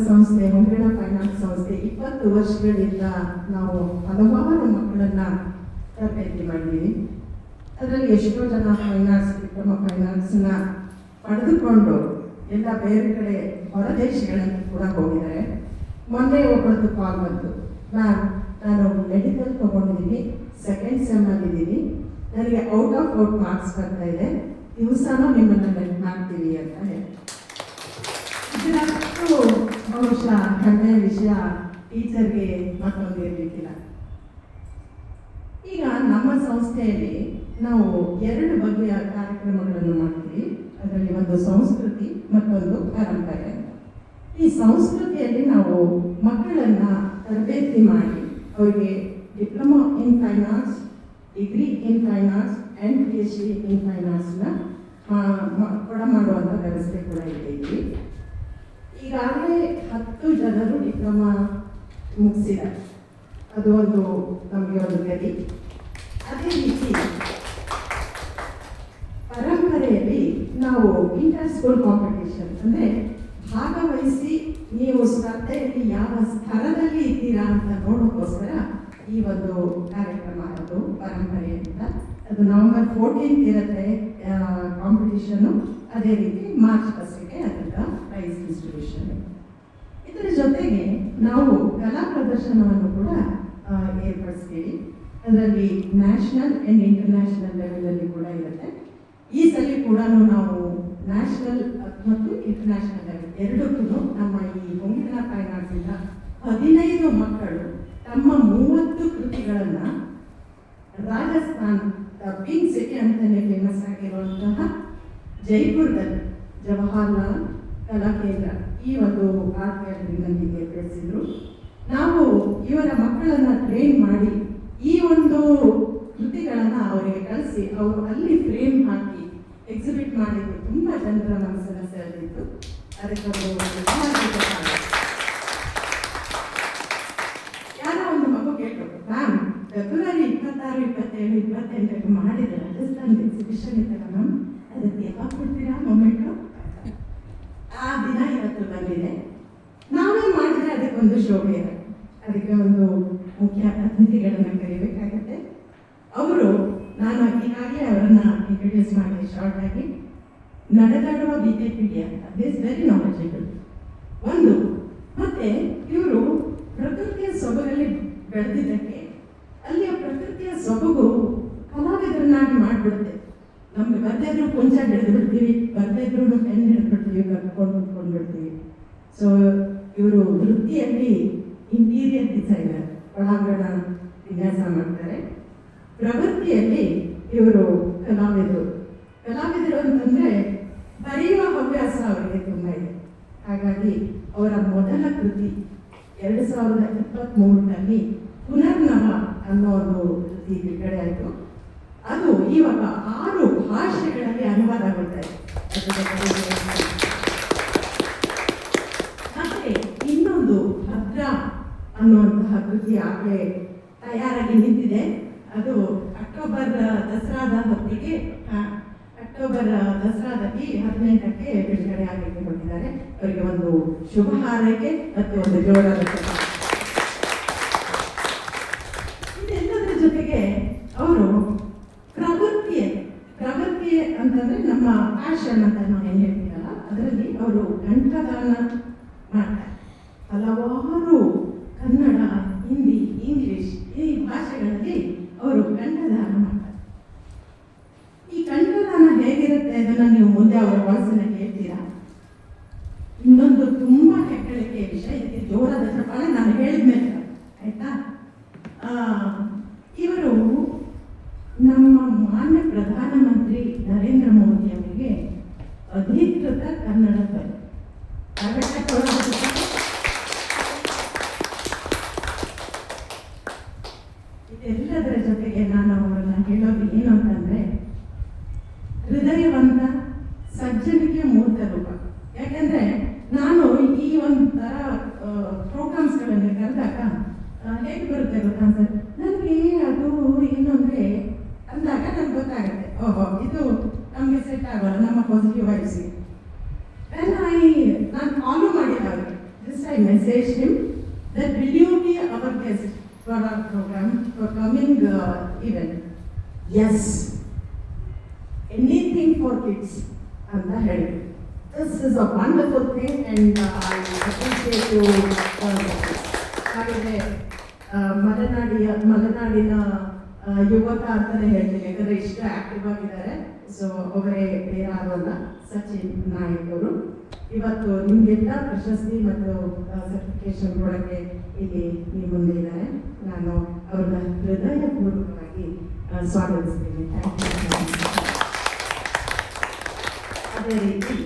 ಸಂಸ್ಥೆ ಹೊಂಗಡ ಫೈನಾನ್ಸ್ ಸಂಸ್ಥೆ 20 ವರ್ಷಗಳಿಂದ ನಾವು ಹಲವಾರು ಮಕ್ಕಳನ್ನ ತರಬೇತಿ ಮಾಡಿದ್ದೀವಿ. ಅದರಲ್ಲಿ ಎಷ್ಟೋ ಜನ ಫೈನಾನ್ಸ್ ಡಿಪ್ಲೊಮಾ ಫೈನಾನ್ಸ್ನ ಪಡೆದುಕೊಂಡು ಎಲ್ಲ ಬೇರೆ ಕಡೆ ಹೊರ ದೇಶಗಳಲ್ಲಿ ಕೂಡ ಹೋಗಿದ್ದಾರೆ. ಮೊನ್ನೆ ಒಬ್ಬರದ್ದು ಕಾಲ್ ಬಂತು, ಮ್ಯಾಮ್ ನಾನು ಮೆಡಿಕಲ್ ತೊಗೊಂಡಿದ್ದೀನಿ, ಸೆಕೆಂಡ್ ಸೆಮ್ಮಲ್ಲಿದ್ದೀನಿ, ನನಗೆ ಔಟ್ ಆಫ್ ಮಾರ್ಕ್ಸ್ ಬರ್ತಾ ಇದೆ, ದಿವಸನೂ ನಿಮ್ಮನ್ನು ನೆಟ್ ಮಾಡ್ತೀವಿ ಅಂತ ಹೇಳಿ. ಇದರಷ್ಟು ಬಹುಶಃ ಹೆಮ್ಮೆಯ ವಿಷಯ ಟೀಚರ್ಗೆ ಮತ್ತೊಂದು ಇರಲಿಕ್ಕಿಲ್ಲ. ಈಗ ನಮ್ಮ ಸಂಸ್ಥೆಯಲ್ಲಿ ನಾವು 2 ಬಗೆಯ ಕಾರ್ಯಕ್ರಮಗಳನ್ನು ಮಾಡ್ತೀವಿ. ಅದರಲ್ಲಿ ಒಂದು ಸಂಸ್ಕೃತಿ, ಮತ್ತೊಂದು ಪರಂಪರೆ. ಈ ಸಂಸ್ಕೃತಿಯಲ್ಲಿ ನಾವು ಮಕ್ಕಳನ್ನ ತರಬೇತಿ ಮಾಡಿ ಅವರಿಗೆ diploma in finance, degree in finance and PhD ಇನ್ ಫೈನಾನ್ಸ್ನ ಮಾಡುವಂಥ ವ್ಯವಸ್ಥೆ ಕೂಡ ಇದ್ದೀವಿ. ಈಗಾಗಲೇ 10 ಜನರು ಡಿಪ್ಲೊಮಾ ಮುಗಿಸಿದ್ದಾರೆ. ಅದು ಒಂದು ನಮಗೆ ಒಂದು ಗತಿ. ಅದೇ ರೀತಿ ಪರಂಪರೆಯಲ್ಲಿ ನಾವು ಇಂಟರ್ ಸ್ಕೂಲ್ ಕಾಂಪಿಟೇಷನ್ ಅಂದರೆ ಭಾಗವಹಿಸಿ ನೀವು ಸ್ಪರ್ಧೆಯಲ್ಲಿ ಯಾವ ಸ್ಥಳದಲ್ಲಿ ಇದ್ದೀರಾ ಅಂತ ನೋಡೋಕ್ಕೋಸ್ಕರ ಈ ಒಂದು ಕಾರ್ಯಕ್ರಮ, ಅದು ಪರಂಪರೆ ಅಂತ. ಅದು ನವೆಂಬರ್ 14 ಇರುತ್ತೆ ಕಾಂಪಿಟೇಷನ್ನು. ಅದೇ ರೀತಿ ಮಾರ್ಚ್ 1ಗೆ ಅದರ ಪ್ರೈಸ್ ಡಿಸ್ಟ್ರಿಬ್ಯೂಷನ್. ಇದರ ಜೊತೆಗೆ ನಾವು ಕಲಾ ಪ್ರದರ್ಶನವನ್ನು ಕೂಡ ಏರ್ಪಡಿಸ್ತೀವಿ. ಅದರಲ್ಲಿ ನ್ಯಾಷನಲ್ ಆ್ಯಂಡ್ ಇಂಟರ್ನ್ಯಾಷನಲ್ ಲೆವೆಲಲ್ಲಿ ಕೂಡ ಇರುತ್ತೆ. ಈ ಸಲ ಕೂಡ ನಾವು ನ್ಯಾಷನಲ್ ಮತ್ತು ಇಂಟರ್ನ್ಯಾಷನಲ್ ಲೆವೆಲ್ ಎರಡಕ್ಕೂ ನಮ್ಮ ಈ ಹೊಂಗಡ ಫೈನಾನ್ಸಿಂದ 15 ಮಕ್ಕಳು ತಮ್ಮ 30 ಕೃತಿಗಳನ್ನು ರಾಜಸ್ಥಾನ್ ಪಿಂಕ್ ಸಿಟಿ ಅಂತಲೇ ಫೇಮಸ್ ಆಗಿರುವಂತಹ ಜೈಪುರದಲ್ಲಿ ಜವಾಹರ್ಲಾಲ್ ಕಲಾ ಕೇಂದ್ರ ಈ ಒಂದು ಆರ್ಟ್ ಗ್ಯಾಲರಿನಲ್ಲಿ ಏರ್ಪಡಿಸಿದ್ರು. ನಾವು ಇವರ ಮಕ್ಕಳನ್ನು ಟ್ರೈನ್ ಮಾಡಿ ಈ ಒಂದು ಕೃತಿಗಳನ್ನು ಅವರಿಗೆ ಕಳಿಸಿ ಅವರು ಅಲ್ಲಿ ಫ್ರೇಮ್ ಹಾಕಿ ಎಕ್ಸಿಬಿಟ್ ಮಾಡಿದ್ದು ತುಂಬ ಜನರ ಮನಸ್ಸನ್ನು ಸೆಳೆದಿತ್ತು. ಅದಕ್ಕೊಂದು ಯಾರೋ ಒಂದು ಮಗು ಕೇಳ್ಬೇಕು, ಮ್ಯಾಮ್ ಫೆಬ್ರವರಿ 26, 27, 28 ಮಾಡಿದ ರಾಜಸ್ಥಾನ್ ಎಕ್ಸಿಬಿಷನ್ ಇತ್ತಲ್ಲ ಮ್ಯಾಮ್, ಅದಕ್ಕೆ ಯಾವಾಗ ಕೊಡ್ತೀರಾ ಮೊಮೆಂಟು? ಆ ದಿನ ಇವತ್ತು ಬಂದಿದೆ. ನಾವೇ ಮಾಡಿದರೆ ಅದಕ್ಕೊಂದು ಶೋಭೆ ಇದೆ. ಅದಕ್ಕೆ ಒಂದು ಮುಖ್ಯ ಅತಿಥಿಗಳನ್ನು ಕರೀಬೇಕಾಗತ್ತೆ. ಅವರು, ನಾನು ಈಗಾಗಲೇ ಅವರನ್ನು ಇಂಟ್ರೊಡ್ಯೂಸ್ ಮಾಡಿ ಶಾರ್ಟ್ ಆಗಿ, ನಡೆದಾಡುವ ವಿಕಿಪೀಡಿಯಾ ದಿಸ್ ವೆರಿ ನಾಲೆಜಬಲ್ ಒಂದು. ಮತ್ತೆ ಇವರು ಪ್ರಕೃತಿಯ ಸೊಬಗಲ್ಲಿ ಬೆಳೆದಿದ್ದಕ್ಕೆ ಅಲ್ಲಿಯ ಪ್ರಕೃತಿಯ ಸೊಬಗು ಕಲಾವಿದರನ್ನಾಗಿ ಮಾಡಿಬಿಡುತ್ತೆ. ನಮ್ಗೆ ಬರ್ತಾ ಇದ್ರು ಕುಂಚ ಹಿಡಿದು ಬಿಡ್ತೀವಿ, ಬರ್ತಾ ಇದ್ರು ಪೆನ್ ಹಿಡಿದು ಬಿಡ್ತೀವಿ, ಕುತ್ಕೊಂಡು ಬಿಡ್ತೀವಿ. ಸೊ ಇವರು ವೃತ್ತಿಯಲ್ಲಿ ಇಂಟೀರಿಯರ್ ಡಿಸೈನರ್, ಒಳಾಂಗಣ ವಿನ್ಯಾಸ ಮಾಡ್ತಾರೆ. ಪ್ರವೃತ್ತಿಯಲ್ಲಿ ಇವರು ಕಲಾವಿದರು ಅಂತಂದರೆ ಬರೆಯುವ ಹವ್ಯಾಸ ಅವರಿಗೆ ತುಂಬ ಇದೆ. ಹಾಗಾಗಿ ಅವರ ಮೊದಲ ಕೃತಿ 2023ರಲ್ಲಿ ಪುನರ್ನವ ಅನ್ನೋ ಒಂದು ಕೃತಿ ಬಿಡುಗಡೆ ಆಯಿತು. ಅದು ಇವಾಗ 6 ಭಾಷೆಗಳಲ್ಲಿ ಅನುವಾದಗೊಳ್ತಾ ಇದೆ. ಮತ್ತೆ ಇನ್ನೊಂದು ಭದ್ರ ಅನ್ನುವಂತಹ ಕೃತಿ ಆಗಲೇ ತಯಾರಾಗಿ ನಿಂತಿದೆ. ಅದು ಅಕ್ಟೋಬರ್ ದಸರಾದಲ್ಲಿ 18ಕ್ಕೆ ಬಿಡುಗಡೆ ಆಗಲಿಕ್ಕೆ ಹೊರಟಿದ್ದಾರೆ. ಅವರಿಗೆ ಒಂದು ಶುಭ ಹಾರೈಕೆ ಮತ್ತು ಒಂದು ಜೋರಾದ ಇದೆಲ್ಲದರ ಜೊತೆಗೆ ಅವರು ಪ್ರವೃತ್ತಿ ಅಂತಂದ್ರೆ ನಮ್ಮ ಫ್ಯಾಷನ್ ಅಂತ ನಾವು ಏನು ಹೇಳ್ತೀವಲ್ಲ, ಅದರಲ್ಲಿ ಅವರು ಕಂಠದಾನ ಮಾಡ್ತಾರೆ. ಹಲವಾರು ಕನ್ನಡ, ಹಿಂದಿ, ಇಂಗ್ಲಿಷ್ ಈ ಭಾಷೆಗಳಲ್ಲಿ ಅವರು ಕಂಠದಾನ ಮಾಡ್ತಾರೆ. ಈ ಕಂಠದಾನ ಹೇಗಿರುತ್ತೆ ಅದನ್ನು ನೀವು ಮುಂದೆ ಅವರ ವಾಯ್ಸನ್ನು ಕೇಳ್ತೀರಾ. ಇನ್ನೊಂದು ತುಂಬ ಹೆಗ್ಗಳಿಕೆಯ ವಿಷಯ, ಇದಕ್ಕೆ ಜೋರಾದ ಚಪ್ಪಾಳೆ ನಾನು ಹೇಳಿದ್ಮೇಲೆ ಆಯ್ತಾ. ಇವರು ನಮ್ಮ ಮಾನ್ಯ ಪ್ರಧಾನಮಂತ್ರಿ ನರೇಂದ್ರ ಮೋದಿ ಅವರಿಗೆ ಅಧಿಕೃತ ಕನ್ನಡ ಧ್ವನಿ. ಇದೆಲ್ಲದರ ಜೊತೆಗೆ ನಾನು ಅವರನ್ನ ಹೇಳೋದು ಏನು ಅಂತಂದ್ರೆ, ಹೃದಯವಂತ, ಸಜ್ಜನಿಕೆ ಮೂರ್ತ ರೂಪ. ಯಾಕೆಂದ್ರೆ ನಾನು ಈ ಒಂಥರ ಪ್ರೋಗ್ರಾಮ್ಸ್ಗಳನ್ನು ಕರೆದಾಗ ಹೇಗೆ ಬರುತ್ತೆ ಗೊತ್ತಾ ಸರ್, ನನಗೆ ಅದು ಏನು ಅಂದರೆ ಅಂದಾಗ ನನ್ಗೆ ಗೊತ್ತಾಗುತ್ತೆ, ಓಹೋ ಇದು ನಮಗೆ ಸೆಟ್ ಆಗೋಲ್ಲ ನಮ್ಮ ಪಾಸಿಟಿವ್ ವೈಬ್ಸ್ಗೆ. ನಾನು ಫಾಲೋ ಮಾಡಿಲ್ಲ ಅವ್ರಿಗೆ I messaged him that will you be our guest for our program for coming event? Yes. Anything for kids ಅಂತ ಹೇಳಿ. This is a wonderful thing and I appreciate you. ಹಾಗೆ ಮಲೆನಾಡಿನ ಯುವಕ ಅಂತಾನೆ ಹೇಳ್ತೀನಿ, ಯಾಕಂದ್ರೆ ಇಷ್ಟು ಆಕ್ಟಿವ್ ಆಗಿದ್ದಾರೆ. ಸೊ ಅವರೇ ಯಾರು ಅಲ್ಲ, ಸಚಿನ್ ನಾಯಕ್ ಅವರು ಇವತ್ತು ನಿಮಗೆಲ್ಲ ಪ್ರಶಸ್ತಿ ಮತ್ತು ಸರ್ಟಿಫಿಕೇಶನ್ ಕೊಡೋಕ್ಕೆ ಇಲ್ಲಿ ನಿಮ್ಮ ಮುಂದೆ ಇದ್ದಾರೆ. ನಾನು ಅವ್ರನ್ನ ಹೃದಯಪೂರ್ವಕವಾಗಿ ಸ್ವಾಗತಿಸ್ತೀನಿ. Thank you. ಅದೇ ರೀತಿ